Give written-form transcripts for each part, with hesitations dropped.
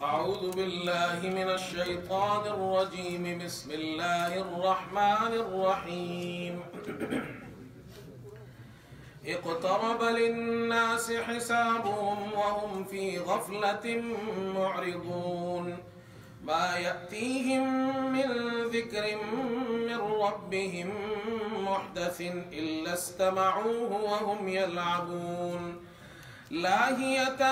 أعوذ بالله من الشيطان الرجيم بسم الله الرحمن الرحيم اقترب للناس حسابهم وهم في غفلة معرضون ما يأتيهم من ذكر من ربهم محدث إلا استمعوه وهم يلعبون لاهية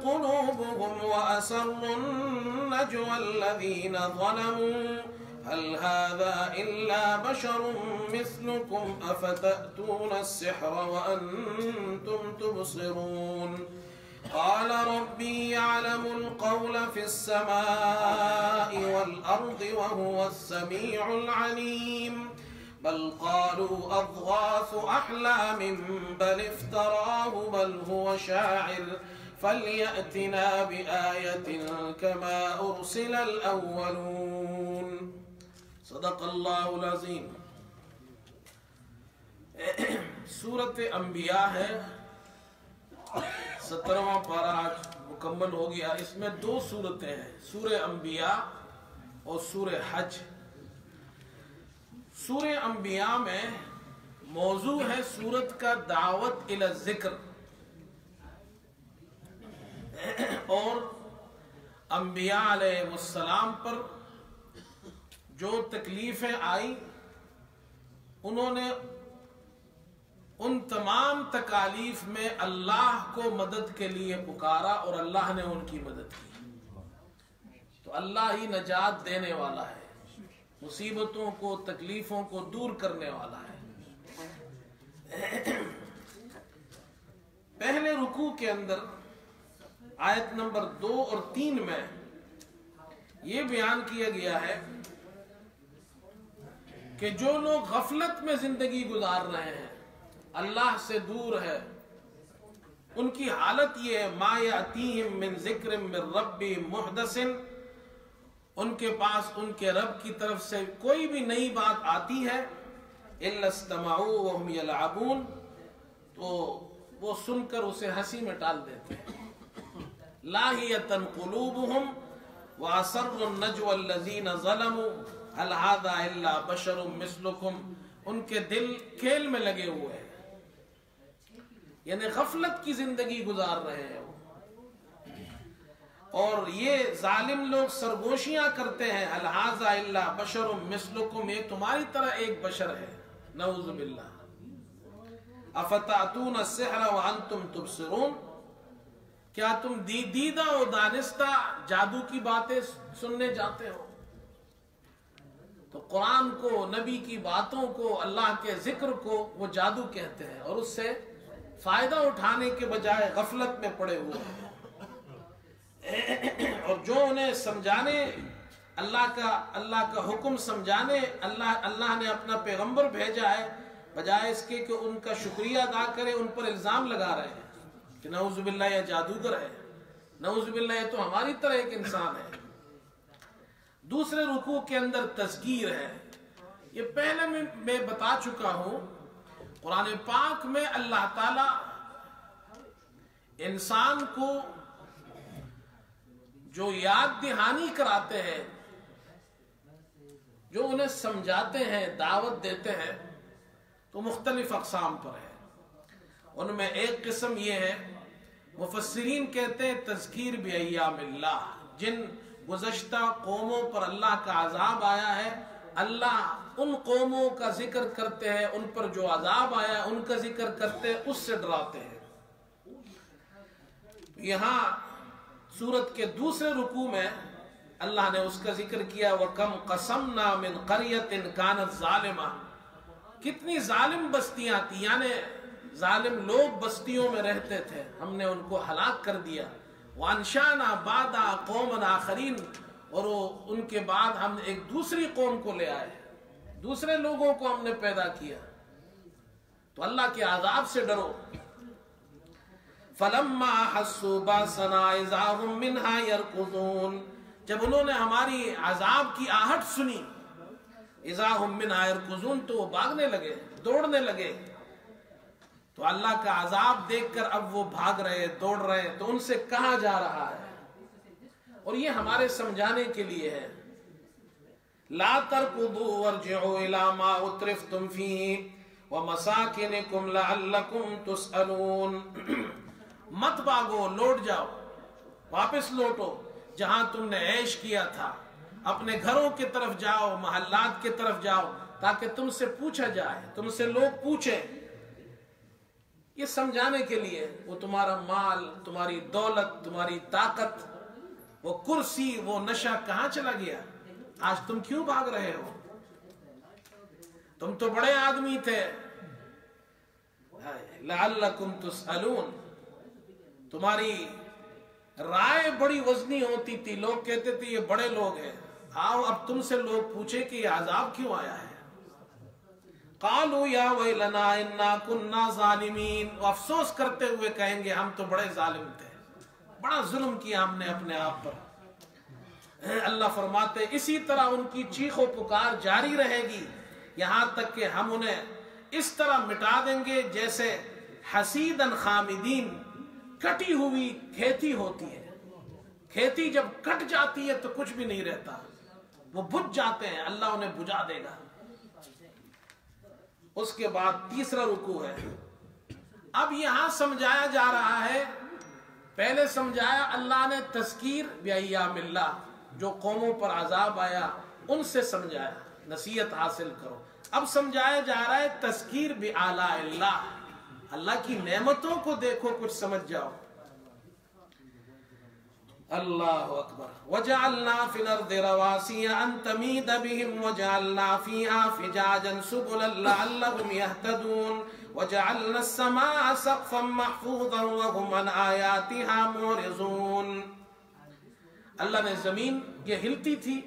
قلوبهم وأسروا النجوى الذين ظلموا هل هذا إلا بشر مثلكم أفتأتون السحر وأنتم تبصرون قال ربي يعلم القول في السماء والأرض وهو السميع العليم بل قالوا أضغاث أحلام بل افتراه بل هو شاعر فليأتنا بآية كما أرسل الأولون صدق الله العظيم۔ سورة انبیاء ہے، 17واں پارہ آج مکمل ہو گیا۔ اس میں دو سورتیں ہیں، سورہ انبیاء اور سورہ حج۔ سورہ انبیاء میں موضوع ہے سورت کا دعوت الی الذکر، اور انبیاء علیہ السلام پر جو تکلیفیں آئی انہوں نے ان تمام تکالیف میں اللہ کو مدد کے لیے پکارا اور اللہ نے ان کی مدد کی۔ تو اللہ ہی نجات دینے والا ہے، مصیبتوں کو تکلیفوں کو دور کرنے والا ہے۔ پہلے رکوع کے اندر آیت نمبر 2 اور 3 میں یہ بیان کیا گیا ہے کہ جو لوگ غفلت میں زندگی گزار رہے ہیں، اللہ سے دور ہے، ان کی حالت یہ ہے ما یاتیہم من ذکر من ربی محدث، ان کے پاس ان کے رب کی طرف سے کوئی بھی نئی بات آتی ہے الا استمعوا وهم يلعبون، تو وہ سن کر اسے ہنسی میں ٹال دیتے ہیں۔ لاہیۃ قلوبهم واسروا النجوى الذين ظلموا هل هذا الا بشر مثلكم، ان کے دل کھیل میں لگے ہوئے ہیں، یعنی غفلت کی زندگی گزار رہے ہیں، اور یہ ظالم لوگ سرگوشیاں کرتے ہیں هل هذا الا بشر مثلكم، یہ تمہاری طرح ایک بشر ہے، نعوذ باللہ۔ افتأتون السحر وانتم تبصرون، کیا تم دیدہ و دانستہ جادو کی باتیں سننے جاتے ہو؟ تو قرآن کو، نبی کی باتوں کو، اللہ کے ذکر کو وہ جادو کہتے ہیں، اور اس سے فائدہ اٹھانے کے بجائے غفلت میں پڑے ہوئے ہیں، اور جو انہیں سمجھانے اللہ کا حکم سمجھانے اللہ نے اپنا پیغمبر بھیجا ہے، بجائے اس کے کہ ان کا شکریہ ادا کرے ان پر الزام لگا رہے ہیں کہ نعوذ باللہ یہ جادوگر ہے، نعوذ باللہ یہ تو ہماری طرح ایک انسان ہے۔ دوسرے رکوع کے اندر تذکیر ہے، یہ پہلے میں بتا چکا ہوں، قرآن پاک میں اللہ تعالی انسان کو جو یاد دہانی کراتے ہیں، جو انہیں سمجھاتے ہیں، دعوت دیتے ہیں، تو مختلف اقسام پر ہے۔ ان میں ایک قسم یہ ہے، مفسرین کہتے ہیں تذکیر بایام اللہ، جن گزشتہ قوموں پر اللہ کا عذاب آیا ہے، اللہ ان قوموں کا ذکر کرتے ہیں، ان پر جو عذاب آیا ہے ان کا ذکر کرتے ہیں، اس سے ڈراتے ہیں۔ یہاں سورت کے دوسرے رکوع میں اللہ نے اس کا ذکر کیا وَكَمْ قَسَمْنَا مِنْ قَرْيَةٍ كَانَتْ ظَالِمَةً، کتنی ظالم بستیاں تھیں، یعنی ظالم لوگ بستیوں میں رہتے تھے، ہم نے ان کو ہلاک کر دیا۔ وَأَنْشَأْنَا بَعْدَهَا قَوْمًا آخَرِينَ، اور ان کے بعد ہم ایک دوسری قوم کو لے آئے، دوسرے لوگوں کو ہم نے پیدا کیا۔ تو اللہ کے عذاب سے ڈرو۔ فَلَمَّا أَحَسُّوا بَأْسَنَا إِذَا هُمْ مِنْهَا يَرْكُضُونَ، جب انہوں نے ہماری عذاب کی آہٹ سنی، اذا ہم منہا یرکضون، تو وہ بھاگنے لگے، دوڑنے لگے۔ تو اللہ کا عذاب دیکھ کر اب وہ بھاگ رہے دوڑ رہے، تو ان سے کہا جا رہا ہے، اور یہ ہمارے سمجھانے کے لیے ہے، لا ترکضوا وارجعوا الى ما اترفتم فيه ومساکنکم لعلکم تسألون۔ مت بھاگو، لوٹ جاؤ، واپس لوٹو جہاں تم نے عیش کیا تھا، اپنے گھروں کی طرف جاؤ، محلات کی طرف جاؤ، تاکہ تم سے پوچھا جائے، تم سے لوگ پوچھیں۔ یہ سمجھانے کے لیے وہ تمہارا مال، تمہاری دولت، تمہاری طاقت، وہ کرسی، وہ نشہ کہاں چلا گیا؟ آج تم کیوں بھاگ رہے ہو؟ تم تو بڑے آدمی تھے، لعلکم تسألون، تمہاری رائے بڑی وزنی ہوتی تھی، لوگ کہتے تھے یہ بڑے لوگ ہیں، آؤ اب تم سے لوگ پوچھے کہ یہ عذاب کیوں آیا ہے۔ قالوا یا ویلنا انا کنا ظالمین، وہ افسوس کرتے ہوئے کہیں گے ہم تو بڑے ظالم تھے، بڑا ظلم کیا ہم نے اپنے آپ پر۔ اللہ فرماتے اسی طرح ان کی چیخ و پکار جاری رہے گی یہاں تک کہ ہم انہیں اس طرح مٹا دیں گے جیسے حسیدن خامدین، کٹی ہوئی کھیتی ہوتی ہے، کھیتی جب کٹ جاتی ہے تو کچھ بھی نہیں رہتا، وہ بجھ جاتے ہیں، اللہ انہیں بجھا دے گا۔ اس کے بعد تیسرا رکوع ہے، اب یہاں سمجھایا جا رہا ہے، پہلے سمجھایا اللہ نے تذکیر بایام اللہ، جو قوموں پر عذاب آیا ان سے سمجھایا، نصیحت حاصل کرو۔ اب سمجھایا جا رہا ہے تذکیر بآلاء اللہ، اللہ کی نعمتوں کو دیکھو، کچھ سمجھ جاؤ۔ اللہ اکبر۔ وَجَعَلْنَا فِي الْأَرْضِ رَوَاسِيَ أَن تَمِيدَ بِهِمْ وَجَعَلْنَا فِيهَا فِجَاجًا سُبُلًا لَعَلَّهُمْ يَهْتَدُونَ وَجَعَلْنَا السَّمَاءَ سَقْفًا مَحْفُوظًا وَهُمْ عَنْ آيَاتِهَا مُعْرِضُونَ۔ اللہ نے زمین یہ ہلتی تھی،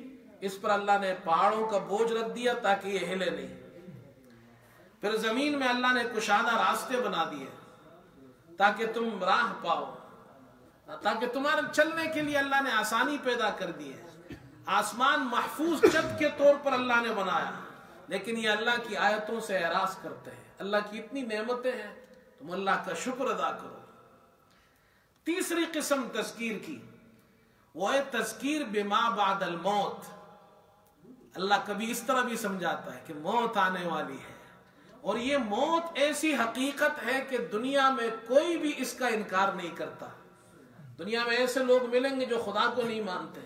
اس پر اللہ نے پہاڑوں کا بوجھ رکھ دیا تاکہ یہ ہلے نہیں، پھر زمین میں اللہ نے کشادہ راستے بنا دیے تاکہ تم راہ پاؤ، تاکہ تمہارے چلنے کے لیے اللہ نے آسانی پیدا کر دی ہے۔ آسمان محفوظ چھت کے طور پر اللہ نے بنایا، لیکن یہ اللہ کی آیتوں سے اعراض کرتے ہیں، اللہ کی اتنی نعمتیں ہیں، تم اللہ کا شکر ادا کرو۔ تیسری قسم تذکیر کی، وہ ہے تذکیر بما بعد الموت۔ اللہ کبھی اس طرح بھی سمجھاتا ہے کہ موت آنے والی ہے، اور یہ موت ایسی حقیقت ہے کہ دنیا میں کوئی بھی اس کا انکار نہیں کرتا۔ دنیا میں ایسے لوگ ملیں گے جو خدا کو نہیں مانتے،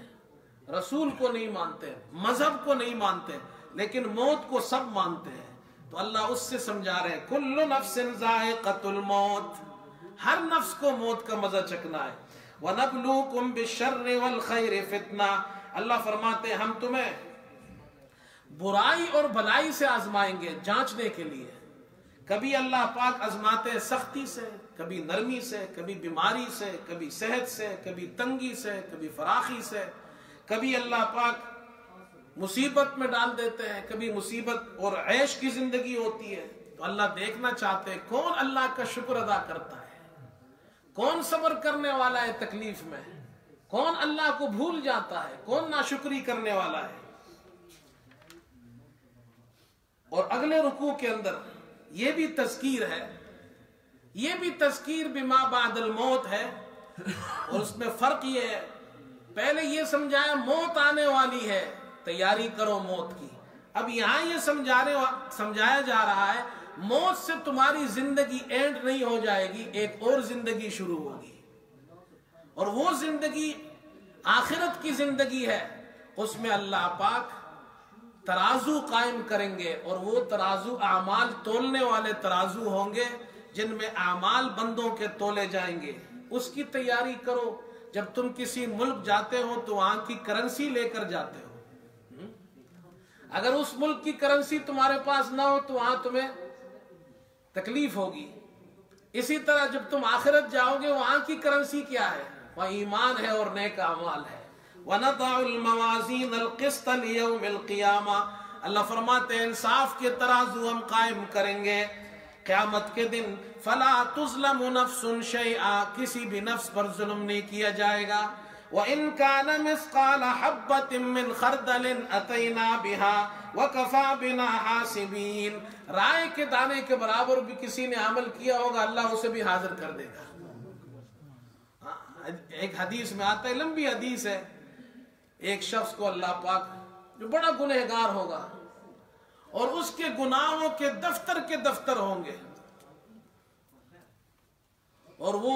رسول کو نہیں مانتے، مذہب کو نہیں مانتے، لیکن موت کو سب مانتے ہیں۔ تو اللہ اس سے سمجھا رہے ہیں کل نفس ذائقۃ الموت، ہر نفس کو موت کا مزہ چکھنا ہے۔ وَنَبْلُوكُمْ بِالشَّرِّ وَالْخَيْرِ فِتْنَةً، اللہ فرماتے ہیں ہم تمہیں برائی اور بھلائی سے آزمائیں گے، جانچنے کے لیے۔ کبھی اللہ پاک آزماتے ہیں سختی سے، کبھی نرمی سے، کبھی بیماری سے، کبھی صحت سے، کبھی تنگی سے، کبھی فراخی سے، کبھی اللہ پاک مصیبت میں ڈال دیتے ہیں، کبھی مصیبت اور عیش کی زندگی ہوتی ہے۔ تو اللہ دیکھنا چاہتے ہیں کون اللہ کا شکر ادا کرتا ہے، کون صبر کرنے والا ہے تکلیف میں، کون اللہ کو بھول جاتا ہے، کون ناشکری کرنے والا ہے۔ اور اگلے رکوع کے اندر یہ بھی تذکیر ہے، یہ بھی تذکیر بما بعد الموت ہے، اور اس میں فرق یہ ہے، پہلے یہ سمجھایا موت آنے والی ہے، تیاری کرو موت کی۔ اب یہاں یہ سمجھایا جا رہا ہے موت سے تمہاری زندگی اینڈ نہیں ہو جائے گی، ایک اور زندگی شروع ہوگی، اور وہ زندگی آخرت کی زندگی ہے۔ اس میں اللہ پاک ترازو قائم کریں گے، اور وہ ترازو اعمال تولنے والے ترازو ہوں گے جن میں اعمال بندوں کے تولے جائیں گے۔ اس کی تیاری کرو، جب تم کسی ملک جاتے ہو تو وہاں کی کرنسی لے کر جاتے ہو، اگر اس ملک کی کرنسی تمہارے پاس نہ ہو تو وہاں تمہیں تکلیف ہوگی۔ اسی طرح جب تم آخرت جاؤ گے وہاں کی کرنسی کیا ہے؟ وہاں ایمان ہے اور نیک اعمال ہے۔ وَنَضَعُ الْمَوَازِينَ الْقِسْطَ لِيَوْمِ الْقِيَامَةِ، اللہ فرماتے ہیں انصاف کے ترازو ہم قائم کریں گے قیامت کے دن۔ فَلَا تُظْلَمُ نَفْسٌ شَيْئًا، کسی بھی نفس پر ظلم نہیں کیا جائے گا۔ وَإِن كَانَ مِثْقَالَ حَبَّةٍ مِّنْ خَرْدَلٍ أَتَيْنَا بِهَا وَكَفَى بِنَا حَاسِبِينَ۔ رائے کے دانے کے برابر بھی کسی نے عمل کیا ہوگا اللہ اسے بھی حاضر کر دے گا۔ ایک حدیث میں آتا ہے، لمبی حدیث ہے، ایک شخص کو اللہ پاک جو بڑا گنہگار ہوگا اور اس کے گناہوں کے دفتر ہوں گے، اور وہ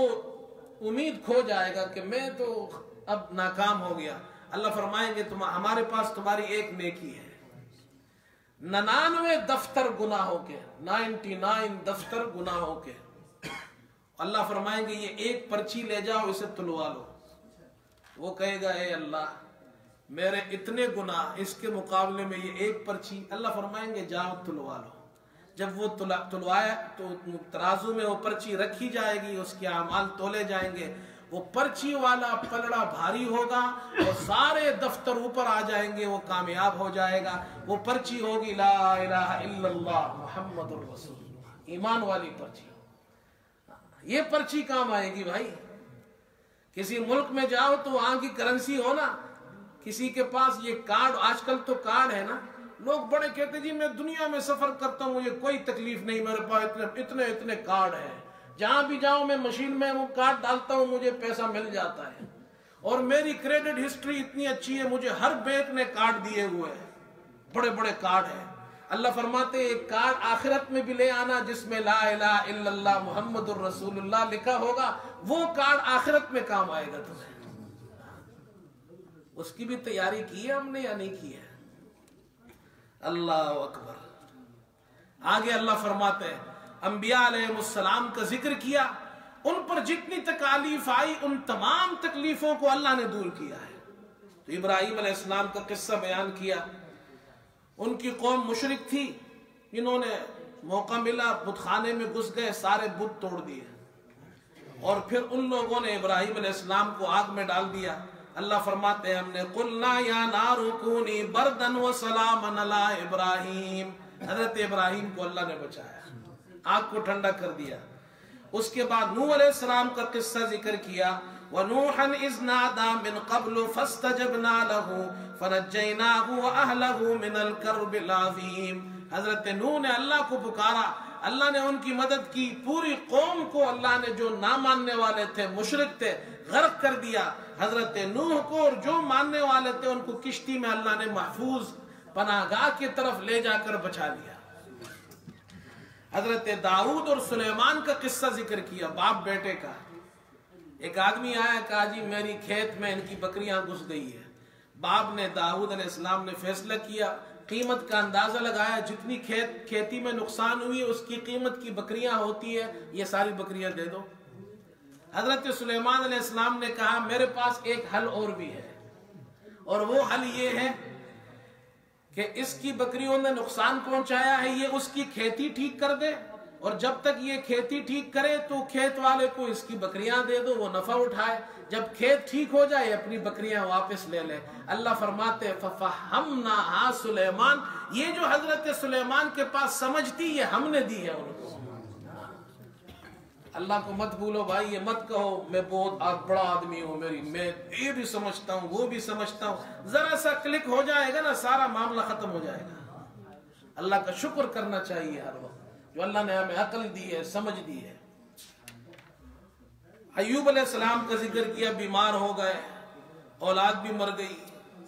امید کھو جائے گا کہ میں تو اب ناکام ہو گیا۔ اللہ فرمائیں گے ہمارے پاس تمہاری ایک نیکی ہے، 99 دفتر گناہوں کے، 99 دفتر گناہوں کے۔ اللہ فرمائیں گے یہ ایک پرچی لے جاؤ، اسے تلوا لو۔ وہ کہے گا اے اللہ میرے اتنے گناہ، اس کے مقابلے میں یہ ایک پرچی۔ اللہ فرمائیں گے جاؤ تلوا لو۔ جب وہ تلوایا تو ترازو میں وہ پرچی رکھی جائے گی، اس کے اعمال تولے جائیں گے، وہ پرچی والا پلڑا بھاری ہوگا اور سارے دفتر اوپر آ جائیں گے، وہ کامیاب ہو جائے گا۔ وہ پرچی ہوگی لا الہ الا اللہ محمد الرسول اللہ، ایمان والی پرچی۔ یہ پرچی کام آئے گی بھائی۔ کسی ملک میں جاؤ تو وہاں کی کرنسی ہو نا، کسی کے پاس یہ کارڈ، آج کل تو کارڈ ہے نا، لوگ بڑے کہتے جی میں دنیا میں سفر کرتا ہوں، مجھے کوئی تکلیف نہیں، میرے پاس اتنے کارڈ ہیں، جہاں بھی جاؤں میں مشین میں وہ کارڈ ڈالتا ہوں مجھے پیسہ مل جاتا ہے، اور میری کریڈٹ ہسٹری اتنی اچھی ہے، مجھے ہر بینک نے کارڈ دیے ہوئے ہیں، بڑے بڑے کارڈ ہیں۔ اللہ فرماتے ایک کارڈ آخرت میں بھی لے آنا جس میں لا الہ الا اللہ محمد الرسول اللہ لکھا ہوگا، وہ کارڈ آخرت میں کام آئے گا تمہیں۔ اس کی بھی تیاری کی ہے ہم نے یا نہیں کی ہے؟ اللہ اکبر۔ آگے اللہ فرماتے ہیں انبیاء علیہ السلام کا ذکر کیا، ان پر جتنی تکالیف آئی ان تمام تکلیفوں کو اللہ نے دور کیا ہے۔ تو ابراہیم علیہ السلام کا قصہ بیان کیا، ان کی قوم مشرک تھی، انہوں نے موقع ملا بت خانے میں گھس گئے، سارے بت توڑ دیے، اور پھر ان لوگوں نے ابراہیم علیہ السلام کو آگ میں ڈال دیا۔ اللہ فرماتے ہیں ہم نے قلنا یا نار کونی بردن وسلاما علی ابراہیم، حضرت ابراہیم کو اللہ نے بچایا، آگ کو ٹھنڈا کر دیا۔ اس کے بعد نوح علیہ السلام کا قصہ ذکر کیا، وَنُوحًا إِذْ نَادَى مِن قَبْلُ فَاسْتَجَبْنَا لَهُ فَنَجَّيْنَاهُ وَأَهْلَهُ مِنَ الْكَرْبِ الْعَظِيمِ۔ حضرت نوح نے اللہ کو پکارا، اللہ نے ان کی مدد کی، پوری قوم کو اللہ نے جو نہ ماننے والے تھے، مشرک تھے، غرق کر دیا۔ حضرت نوح کو اور جو ماننے والے تھے ان کو کشتی میں اللہ نے محفوظ پناہ گاہ کی طرف لے جا کر بچا لیا۔ حضرت داؤد اور سلیمان کا قصہ ذکر کیا، باپ بیٹے کا۔ ایک آدمی آیا، کہا جی میری کھیت میں ان کی بکریاں گھس گئی ہے۔ باپ نے، داؤد علیہ السلام نے فیصلہ کیا، قیمت کا اندازہ لگایا، جتنی کھیتی میں نقصان ہوئی اس کی قیمت کی بکریاں ہوتی ہے، یہ ساری بکریاں دے دو۔ حضرت سلیمان علیہ السلام نے کہا میرے پاس ایک حل اور بھی ہے، اور وہ حل یہ ہے کہ اس کی بکریوں نے نقصان پہنچایا ہے، یہ اس کی کھیتی ٹھیک کر دے، اور جب تک یہ کھیتی ٹھیک کرے تو کھیت والے کو اس کی بکریاں دے دو، وہ نفع اٹھائے، جب کھیت ٹھیک ہو جائے اپنی بکریاں واپس لے لے۔ اللہ فرماتے فَفَحَّمْنَاهَا سلیمان، یہ جو حضرت سلیمان کے پاس سمجھ تھی یہ ہم نے دی ہے ان کو۔ اللہ کو مت بھولو بھائی، یہ مت کہو میں بہت بڑا آدمی ہوں، میں یہ بھی سمجھتا ہوں وہ بھی سمجھتا ہوں، ذرا سا کلک ہو جائے گا نا سارا معاملہ ختم ہو جائے گا۔ اللہ کا شکر کرنا چاہیے ہر وقت جو اللہ نے ہمیں عقل دی ہے، سمجھ دی ہے۔ ایوب علیہ السلام کا ذکر کیا، بیمار ہو گئے، اولاد بھی مر گئی،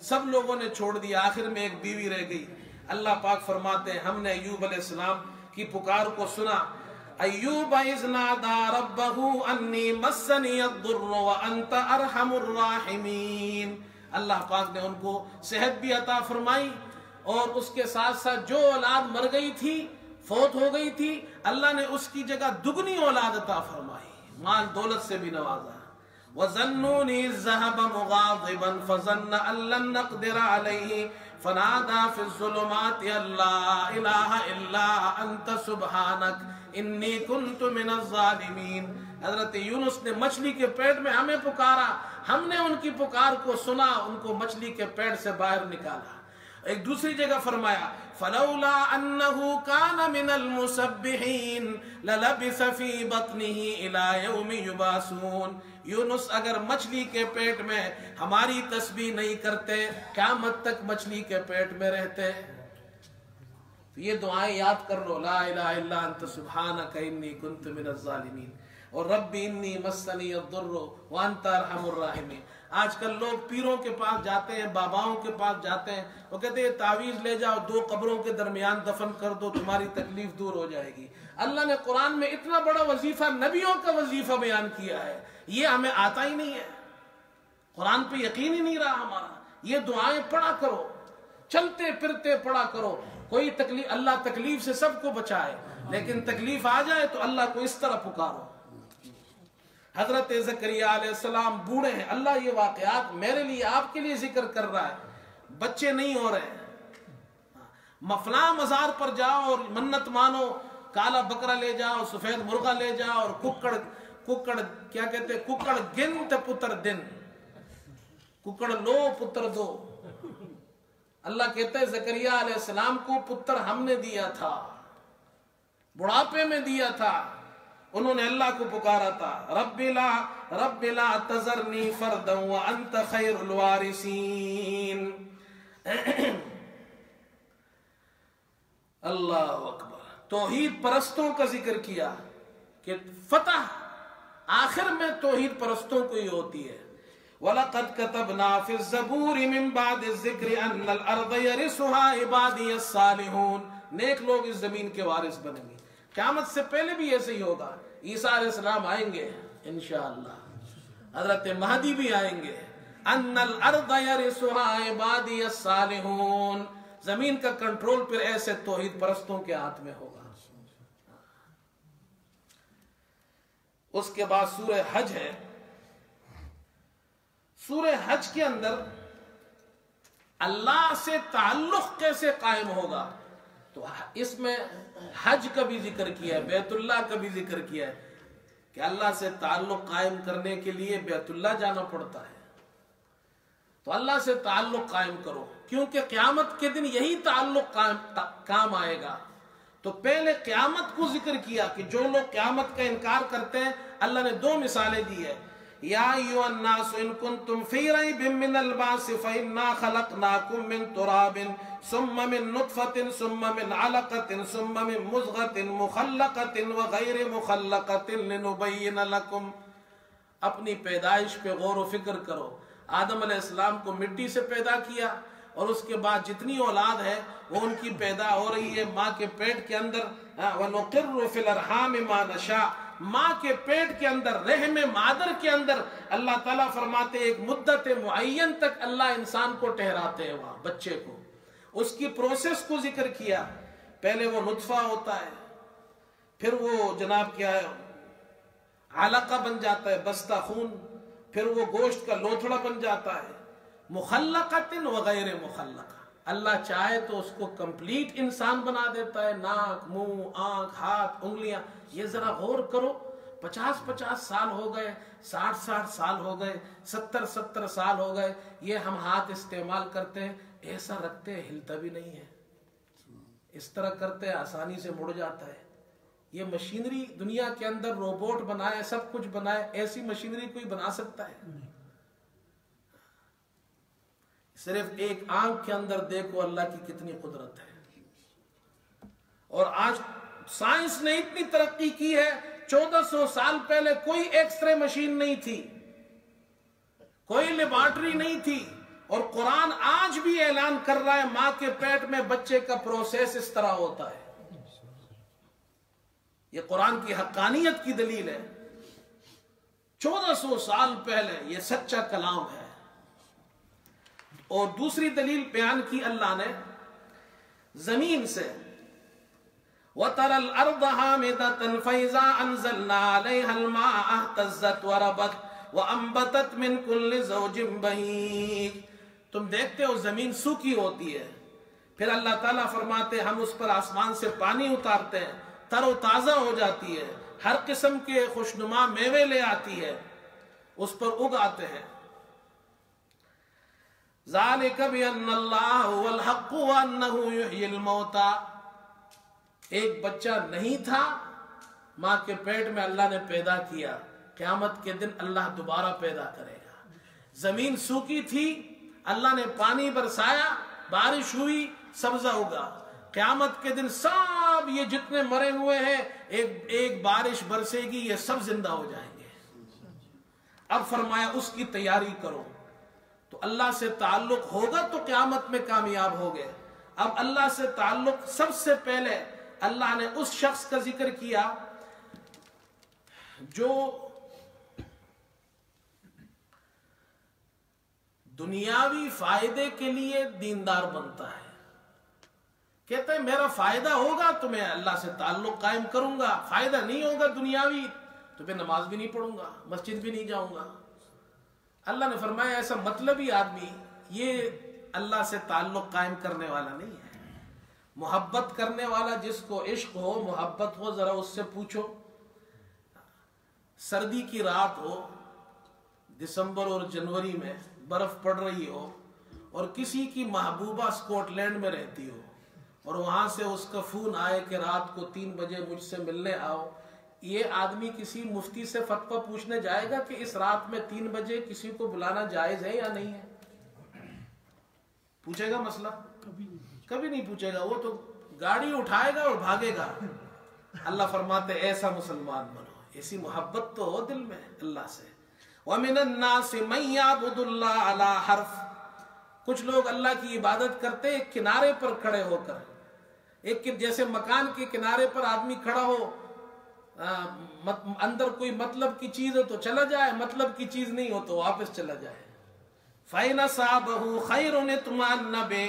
سب لوگوں نے چھوڑ دیا، آخر میں ایک بیوی رہ گئی۔ اللہ پاک فرماتے ہیں ہم نے ایوب علیہ السلام کی پکار کو سنا۔ ایوب اذ نادى ربه انی مسنی الضر وانت ارحم الراحمین۔ اللہ پاک نے ان کو صحت بھی عطا فرمائی، اور اس کے ساتھ ساتھ جو اولاد مر گئی تھی، فوت ہو گئی تھی، اللہ نے اس کی جگہ دگنی اولاد عطا فرمائی، مال دولت سے بھی نوازا۔ وَظَنُّونِ إِذْ ذَهَبَ مُغَاضِبًا فَظَنَّ أَن لَّن نَّقْدِرَ عَلَيْهِ فَنَادَىٰ فِي الظُّلُمَاتِ أَن لَّا إِلَٰهَ إِلَّا أَنتَ سُبْحَانَكَ إِنِّي كُنتُ مِنَ الظَّالِمِينَ۔ حضرت یونس نے مچھلی کے پیٹ میں ہمیں پکارا، ہم نے ان کی پکار کو سنا، ان کو مچھلی کے پیٹ سے باہر نکالا۔ ایک دوسری جگہ فرمایا فلولا انه كان من المسبحين للبث في بطنه الى يوم يبعثون، یونس اگر مچھلی کے پیٹ میں ہماری تسبیح نہیں کرتے قیامت تک مچھلی کے پیٹ میں رہتے۔ یہ دعائیں یاد کر لو، لا الہ الا انت سبحانک انی کنت من الظالمین، اور رب انی مسنی الضر وانت ارحم الراحمین۔ آج کل لوگ پیروں کے پاس جاتے ہیں، باباؤں کے پاس جاتے ہیں، وہ کہتے ہیں تعویذ لے جاؤ 2 قبروں کے درمیان دفن کر دو، تمہاری تکلیف دور ہو جائے گی۔ اللہ نے قرآن میں اتنا بڑا وظیفہ، نبیوں کا وظیفہ بیان کیا ہے، یہ ہمیں آتا ہی نہیں ہے، قرآن پہ یقین ہی نہیں رہا ہمارا۔ یہ دعائیں پڑھا کرو، چلتے پھرتے پڑھا کرو، کوئی تکلیف، اللہ تکلیف سے سب کو بچائے، لیکن تکلیف آ جائے تو اللہ کو اس طرح پکارو۔ حضرت زکریا علیہ السلام بوڑھے ہیں، اللہ یہ واقعات میرے لیے آپ کے لیے ذکر کر رہا ہے، بچے نہیں ہو رہے ہیں، فلاں مزار پر جاؤ اور منت مانو، کالا بکرا لے جاؤ، سفید مرغا لے جاؤ، اور ککڑ کیا کہتے ہیں، ککڑ گن تے پتر دن، ککڑ لو پتر دو۔ اللہ کہتا ہے زکریا علیہ السلام کو پتر ہم نے دیا تھا، بڑھاپے میں دیا تھا، انہوں نے اللہ کو پکارا تھا، رب لا تذرنی فردا وانت خیر الوارثین۔ اللہ اکبر۔ توحید پرستوں کا ذکر کیا کہ فتح آخر میں توحید پرستوں کو ہی ہوتی ہے۔ وَلَقَدْ كَتَبْنَا فِي الزَّبُورِ مِن بَعْدِ الذِّكْرِ أَنَّ الْأَرْضَ يَرِثُهَا عِبَادِيَ الصَّالِحُونَ، نیک لوگ اس زمین کے وارث بنیں گے۔ قیامت سے پہلے بھی ایسے ہی ہوگا، عیسیٰ علیہ السلام آئیں گے انشاءاللہ، حضرت مہدی بھی آئیں گے۔ ان الارض يرثها عبادی الصالحون، زمین کا کنٹرول پھر ایسے توحید پرستوں کے ہاتھ میں ہوگا۔ اس کے بعد سورہ حج ہے۔ سورہ حج کے اندر اللہ سے تعلق کیسے قائم ہوگا، تو اس میں حج کا بھی ذکر کیا ہے، بیت اللہ کا بھی ذکر کیا ہے کہ اللہ سے تعلق قائم کرنے کے لیے بیت اللہ جانا پڑتا ہے۔ تو اللہ سے تعلق قائم کرو، کیونکہ قیامت کے دن یہی تعلق کام آئے گا۔ تو پہلے قیامت کو ذکر کیا کہ جو لوگ قیامت کا انکار کرتے ہیں، اللہ نے 2 مثالیں دی ہے۔ یا ایھا الناس ان کنتم فی ریب من البعث فإنا خلقناکم من تراب ثم من نطفة ثم من علقة ثم من مضغة مخلقة وغیر مخلقة لنبین لکم۔ اپنی پیدائش پہ غور و فکر کرو۔ آدم علیہ السلام کو مٹی سے پیدا کیا، اور اس کے بعد جتنی اولاد ہے وہ ان کی پیدا ہو رہی ہے ماں کے پیٹ کے اندر۔ وَنُقِرُّ فِي الْأَرْحَامِ مَا نَشَاءُ، ماں کے پیٹ کے اندر، رحم مادر کے اندر اللہ تعالیٰ فرماتے ایک مدت معین تک اللہ انسان کو ٹھہراتے ہیں وہاں، بچے کو۔ اس کی پروسیس کو ذکر کیا، پہلے وہ نطفہ ہوتا ہے، پھر وہ جناب کیا ہے علقہ بن جاتا ہے، بستہ خون، پھر وہ گوشت کا لوتھڑا بن جاتا ہے، مخلقۃ وغیر مخلقہ۔ اللہ چاہے تو اس کو کمپلیٹ انسان بنا دیتا ہے، ناک، منہ، آنکھ، ہاتھ، انگلیاں۔ یہ ذرا غور کرو، 50 سال ہو گئے، 60 سال ہو گئے، 70 سال ہو گئے، یہ ہم ہاتھ استعمال کرتے ہیں، ایسا رکھتے ہیں ہلتا بھی نہیں ہے، اس طرح کرتے ہیں آسانی سے مڑ جاتا ہے۔ یہ مشینری دنیا کے اندر روبوٹ بنائے، سب کچھ بنائے، ایسی مشینری کوئی بنا سکتا ہے؟ صرف ایک آنکھ کے اندر دیکھو اللہ کی کتنی قدرت ہے۔ اور آج سائنس نے اتنی ترقی کی ہے، 1400 سال پہلے کوئی ایکس رے مشین نہیں تھی، کوئی لیبارٹری نہیں تھی، اور قرآن آج بھی اعلان کر رہا ہے ماں کے پیٹ میں بچے کا پروسیس اس طرح ہوتا ہے۔ یہ قرآن کی حقانیت کی دلیل ہے، 1400 سال پہلے یہ سچا کلام ہے۔ اور دوسری دلیل بیان کی اللہ نے زمین سے، وَتَرَى الْأَرْضَ حَامِدَةً فَإِذَا أَنزَلْنَا عَلَيْهَا الْمَاءَ اهْتَزَّتْ وَرَبَتْ وَأَنبَتَتْ مِن كُلِّ زَوْجٍ بَهِيجٍ۔ تم دیکھتے ہو زمین سوکھی ہوتی ہے، پھر اللہ تعالیٰ فرماتے ہم اس پر آسمان سے پانی اتارتے ہیں، تر و تازہ ہو جاتی ہے، ہر قسم کے خوشنما میوے لے آتی ہے، اس پر اگ آتے ہیں۔ ذالک بأن اللہ هو الحق وانہ یحیی الموتى. ایک بچہ نہیں تھا، ماں کے پیٹ میں اللہ نے پیدا کیا، قیامت کے دن اللہ دوبارہ پیدا کرے گا. زمین سوکھی تھی، اللہ نے پانی برسایا، بارش ہوئی، سبزہ ہوگا. قیامت کے دن سب یہ جتنے مرے ہوئے ہیں ایک بارش برسے گی، یہ سب زندہ ہو جائیں گے. اب فرمایا اس کی تیاری کرو. تو اللہ سے تعلق ہوگا تو قیامت میں کامیاب ہوگے. اب اللہ سے تعلق سب سے پہلے اللہ نے اس شخص کا ذکر کیا جو دنیاوی فائدے کے لیے دیندار بنتا ہے. کہتا ہے میرا فائدہ ہوگا تو میں اللہ سے تعلق قائم کروں گا، فائدہ نہیں ہوگا دنیاوی تو میں نماز بھی نہیں پڑھوں گا، مسجد بھی نہیں جاؤں گا. اللہ نے فرمایا ایسا مطلبی آدمی یہ اللہ سے تعلق قائم کرنے والا نہیں ہے. محبت کرنے والا، جس کو عشق ہو، محبت ہو، ذرا اس سے پوچھو. سردی کی رات ہو، دسمبر اور جنوری میں برف پڑ رہی ہو، اور کسی کی محبوبہ اسکاٹ لینڈ میں رہتی ہو، اور وہاں سے اس کا فون آئے کہ رات کو 3 بجے مجھ سے ملنے آؤ. یہ آدمی کسی مفتی سے فتویٰ پوچھنے جائے گا کہ اس رات میں 3 بجے کسی کو بلانا جائز ہے یا نہیں ہے؟ پوچھے گا مسئلہ؟ کبھی نہیں پوچھے گا. وہ تو گاڑی اٹھائے گا اور بھاگے گا. اللہ فرماتے ایسا مسلمان بنو، ایسی محبت تو ہو دل میں اللہ سے. وَمِنَ النَّاسِ مَن يَعْبُدُ اللَّهَ عَلَى حَرْفٍ. کچھ لوگ اللہ کی عبادت کرتے ایک کنارے پر کھڑے ہو کر. ایک جیسے مکان کے کنارے پر آدمی کھڑا ہو، اندر کوئی مطلب کی چیز ہو تو چلا جائے، مطلب کی چیز نہیں ہو تو واپس چلا جائے. فَإِنْ أَصَابَهُ خَيْرٌ اطْمَأَنَّ بِهِ.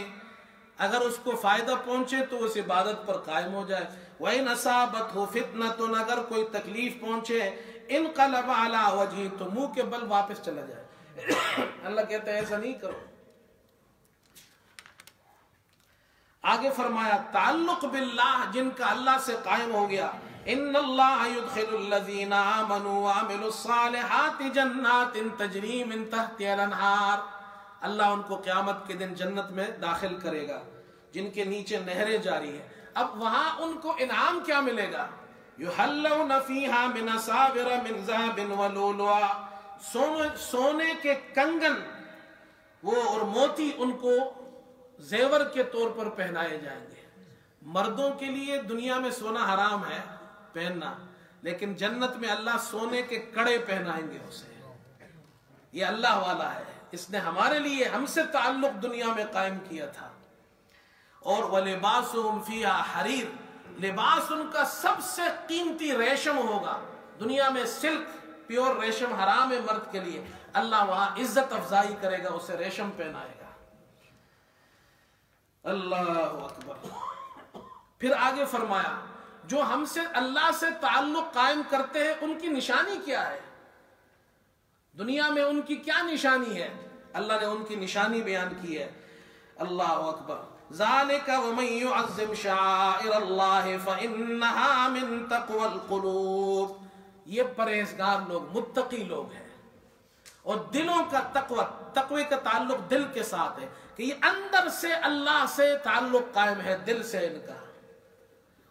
اگر اس کو فائدہ پہنچے تو اس عبادت پر قائم ہو جائے. وَإِنْ أَصَابَتْهُ فِتْنَةٌ. اگر کوئی تکلیف پہنچے، انقلب علی وجهہ، تو منہ کے بل واپس چلا جائے. اللہ کہتا ہے ایسا نہیں کرو. آگے فرمایا تعلق باللہ، جن کا اللہ سے قائم ہو گیا. ان اللہ يدخل الذین آمنوا وعملوا الصالحات جنات تجری من تحتها الانہار. اللہ ان کو قیامت کے دن جنت میں داخل کرے گا جن کے نیچے نہریں جاری ہیں. اب وہاں ان کو انعام کیا ملے گا؟ یحلون فیہا من اساور من ذهب ولؤلؤا. سونے کے کنگن وہ اور موتی ان کو زیور کے طور پر پہنائے جائیں گے. مردوں کے لیے دنیا میں سونا حرام ہے پہننا، لیکن جنت میں اللہ سونے کے کڑے پہنائیں گے اسے. یہ اللہ والا ہے، اس نے ہمارے لیے ہم سے تعلق دنیا میں قائم کیا تھا. اور وَلِبَاسُهُمْ فِيهَا حَرِيرٌ. لباس ان کا سب سے قیمتی ریشم ہوگا. دنیا میں سلک پیور ریشم حرام ہے مرد کے لیے، اللہ وہاں عزت افزائی کرے گا، اسے ریشم پہنائے گا. اللہ اکبر. پھر آگے فرمایا جو ہم سے اللہ سے تعلق قائم کرتے ہیں ان کی نشانی کیا ہے؟ دنیا میں ان کی کیا نشانی ہے؟ اللہ نے ان کی نشانی بیان کی ہے. اللہ اکبر. ذالک ومن يعظم شعائر اللہ فإنہا من تقوی القلوب. یہ پرہیزگار لوگ، متقی لوگ ہیں، اور دلوں کا تقوی کا تعلق دل کے ساتھ ہے کہ یہ اندر سے اللہ سے تعلق قائم ہے، دل سے ان کا.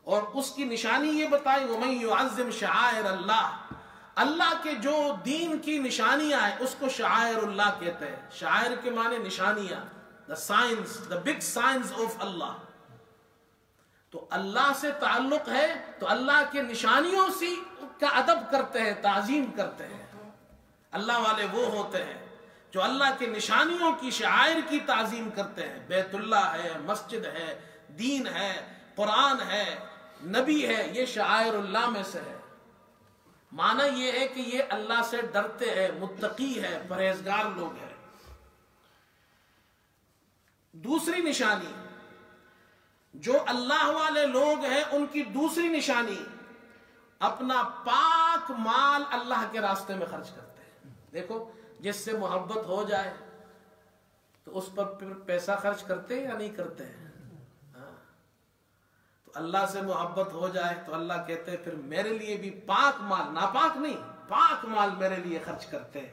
اور اس کی نشانی یہ بتائی وَمَن يُعَظِّمْ شَعَائِرَ اللَّهِ. اللہ کے جو دین کی نشانیاں ہیں اس کو شعائر اللہ کہتے ہیں. شعائر کے معنی نشانیاں، the signs, the big signs of Allah. تو اللہ سے تعلق ہے تو اللہ کے نشانیوں سے کا ادب کرتے ہیں، تعظیم کرتے ہیں. اللہ والے وہ ہوتے ہیں جو اللہ کے نشانیوں کی، شعائر کی تعظیم کرتے ہیں. بیت اللہ ہے، مسجد ہے، دین ہے، قرآن ہے، نبی ہے، یہ شعائر اللہ میں سے ہے. معنی یہ ہے کہ یہ اللہ سے ڈرتے ہیں، متقی ہے، پرہیزگار لوگ ہیں. دوسری نشانی جو اللہ والے لوگ ہیں ان کی دوسری نشانی اپنا پاک مال اللہ کے راستے میں خرچ کرتے ہیں. دیکھو جس سے محبت ہو جائے تو اس پر پھر پیسہ خرچ کرتے ہیں یا نہیں کرتے ہیں؟ تو اللہ سے محبت ہو جائے تو اللہ کہتے ہیں پھر میرے لیے بھی پاک مال، ناپاک نہیں، پاک مال میرے لیے خرچ کرتے ہیں.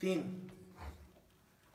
3।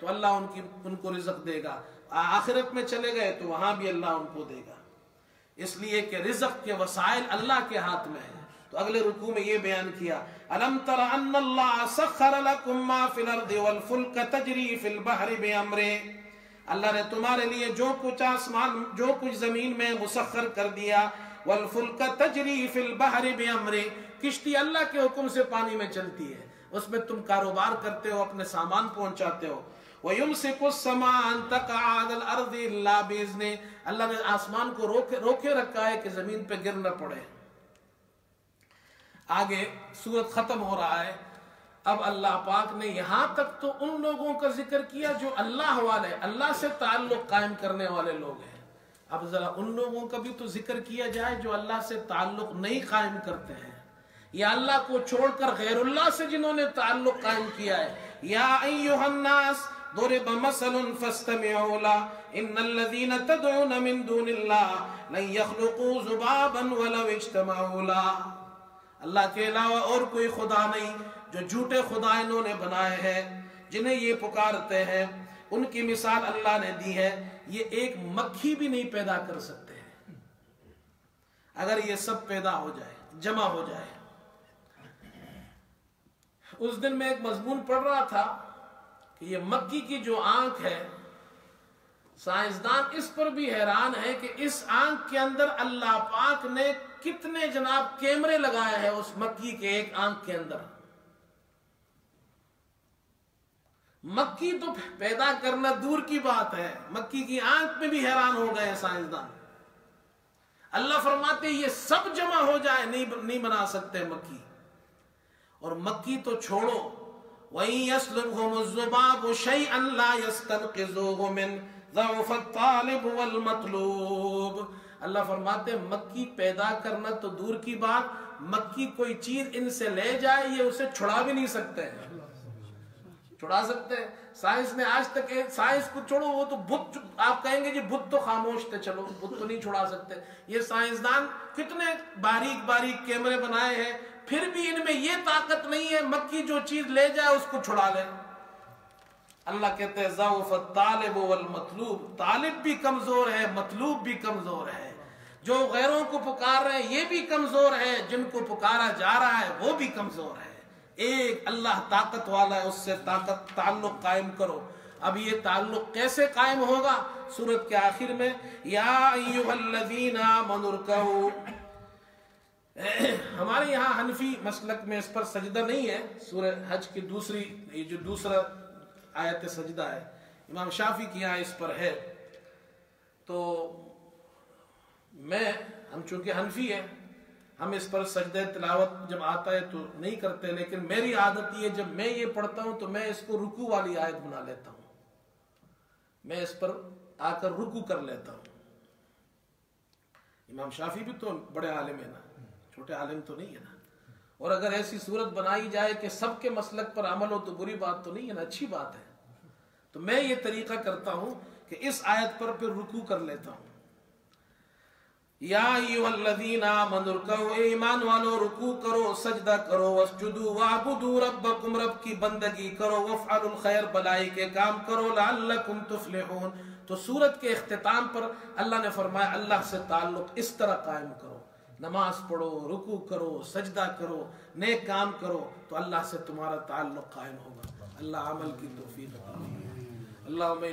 تو اللہ ان کو رزق دے گا، آخرت میں چلے گئے تو وہاں بھی اللہ ان کو دے گا، اس لیے کہ رزق کے وسائل اللہ کے ہاتھ میں ہیں۔ تو اگلے رکوع میں یہ بیان کیا، الم تر ان اللہ سخر لکم ما فی الارض والفلک تجری فی البحر بامرہ، اللہ نے تمہارے لیے جو کچھ آسمان جو کچھ زمین میں مسخر کر دیا، والفلک تجری فی البحر بامرہ، کشتی اللہ کے حکم سے پانی میں چلتی ہے، اس میں تم کاروبار کرتے ہو، اپنے سامان پہنچاتے ہو۔ وَيُمْسِكُ السَّمَاءَ أَن تَقَعَ عَلَى الْأَرْضِ إِلَّا بِإِذْنِهِ، اللہ نے آسمان کو روکے رکھا ہے کہ زمین پہ گر نہ پڑے۔ آگے سورت ختم ہو رہا ہے، اب اللہ پاک نے یہاں تک تو ان لوگوں کا ذکر کیا جو اللہ والے، اللہ سے تعلق قائم کرنے والے لوگ ہیں، اب ذرا ان لوگوں کا بھی تو ذکر کیا جائے جو اللہ سے تعلق نہیں قائم کرتے ہیں، یا اللہ کو چھوڑ کر غیر اللہ سے جنہوں نے تعلق قائم کیا ہے۔ یا ایھا الناس ضرب مثل فاستمعوا له ان الذين تدعون من دون الله لن يخلقوا ذبابا ولو اجتمعوا له، اللہ کے علاوہ اور کوئی خدا نہیں، جو جھوٹے خدا انہوں نے بنائے ہیں جنہیں یہ پکارتے ہیں، ان کی مثال اللہ نے دی ہے، یہ ایک مکھی بھی نہیں پیدا کر سکتے ہیں، اگر یہ سب پیدا ہو جائے، جمع ہو جائے۔ اس دن میں ایک مضمون پڑھ رہا تھا کہ یہ مکھی کی جو آنکھ ہے، سائنسدان اس پر بھی حیران ہے کہ اس آنکھ کے اندر اللہ پاک نے کتنے جناب کیمرے لگائے ہیں اس مکھی کے ایک آنکھ کے اندر۔ مکھی تو پیدا کرنا دور کی بات ہے، مکھی کی آنکھ میں بھی حیران ہو گئے سائنسدان۔ اللہ فرماتے یہ سب جمع ہو جائے نہیں بنا سکتے مکھی، اور مکھی تو چھوڑو، وَإِن يَسْلُبْهُمُ الذُّبَابُ شَيْئًا لَا يَسْتَنقِذُوهُ مِنْهُ ضَعُفَ الطَّالِبُ وَالْمَطْلُوبُ، اللہ فرماتے مکھی پیدا کرنا تو دور کی بات، مکھی کوئی چیز ان سے لے جائے یہ اسے چھڑا بھی نہیں سکتے ہیں۔ چھڑا سکتے ہیں؟ سائنس نے آج تک، سائنس کو چھوڑو، وہ تو بت، آپ کہیں گے جی بت تو خاموش تھے، چلو بت تو نہیں چھڑا سکتے، یہ سائنسدان کتنے باریک باریک کیمرے بنائے ہیں، پھر بھی ان میں یہ طاقت نہیں ہے مکھی جو چیز لے جائے اس کو چھڑا لے۔ اللہ کہتے ہیں ضعف الطالب والمطلوب، طالب بھی کمزور ہے، مطلوب بھی کمزور ہے، جو غیروں کو پکار رہے ہیں یہ بھی کمزور ہے، جن کو پکارا جا رہا ہے وہ بھی کمزور ہے۔ ایک اللہ طاقت والا ہے، اس سے تعلق قائم کرو۔ اب یہ تعلق کیسے قائم ہوگا؟ سورت کے آخر میں یا ایھا الذین آمنوا ارکعوا، ہمارے یہاں حنفی مسلک میں اس پر سجدہ نہیں ہے، سورہ حج کی دوسری، یہ جو دوسرا آیت سجدہ ہے، امام شافعی کی یہاں اس پر ہے، تو ہم چونکہ حنفی ہیں، ہم اس پر سجدہ تلاوت جب آتا ہے تو نہیں کرتے، لیکن میری عادت یہ جب میں یہ پڑھتا ہوں تو میں اس کو رکوع والی آیت بنا لیتا ہوں، میں اس پر آ کر رکوع کر لیتا ہوں۔ امام شافعی بھی تو بڑے عالم ہیں نا، چھوٹے عالم تو نہیں ہے نا، اور اگر ایسی صورت بنائی جائے کہ سب کے مسلک پر عمل ہو تو بری بات تو نہیں ہے نا، اچھی بات ہے۔ تو میں یہ طریقہ کرتا ہوں کہ اس آیت پر پھر رکوع کر لیتا ہوں، یا ایھا الذین آمنوا ارکعوا، اے ایمان والو رکوع کرو، سجدہ کرو، واسجدوا واعبدوا ربکم، رب کی بندگی کرو، وافعلوا الخیر، بلائی کے کام کرو، لعلکم تفلحون۔ تو سورت کے اختتام پر اللہ نے فرمایا اللہ سے تعلق اس طرح قائم کرو، نماز پڑھو، رکوع کرو، سجدہ کرو، نیک کام کرو، تو اللہ سے تمہارا تعلق قائم ہوگا۔ اللہ عمل کی توفیق عطا فرمائے۔ اللہم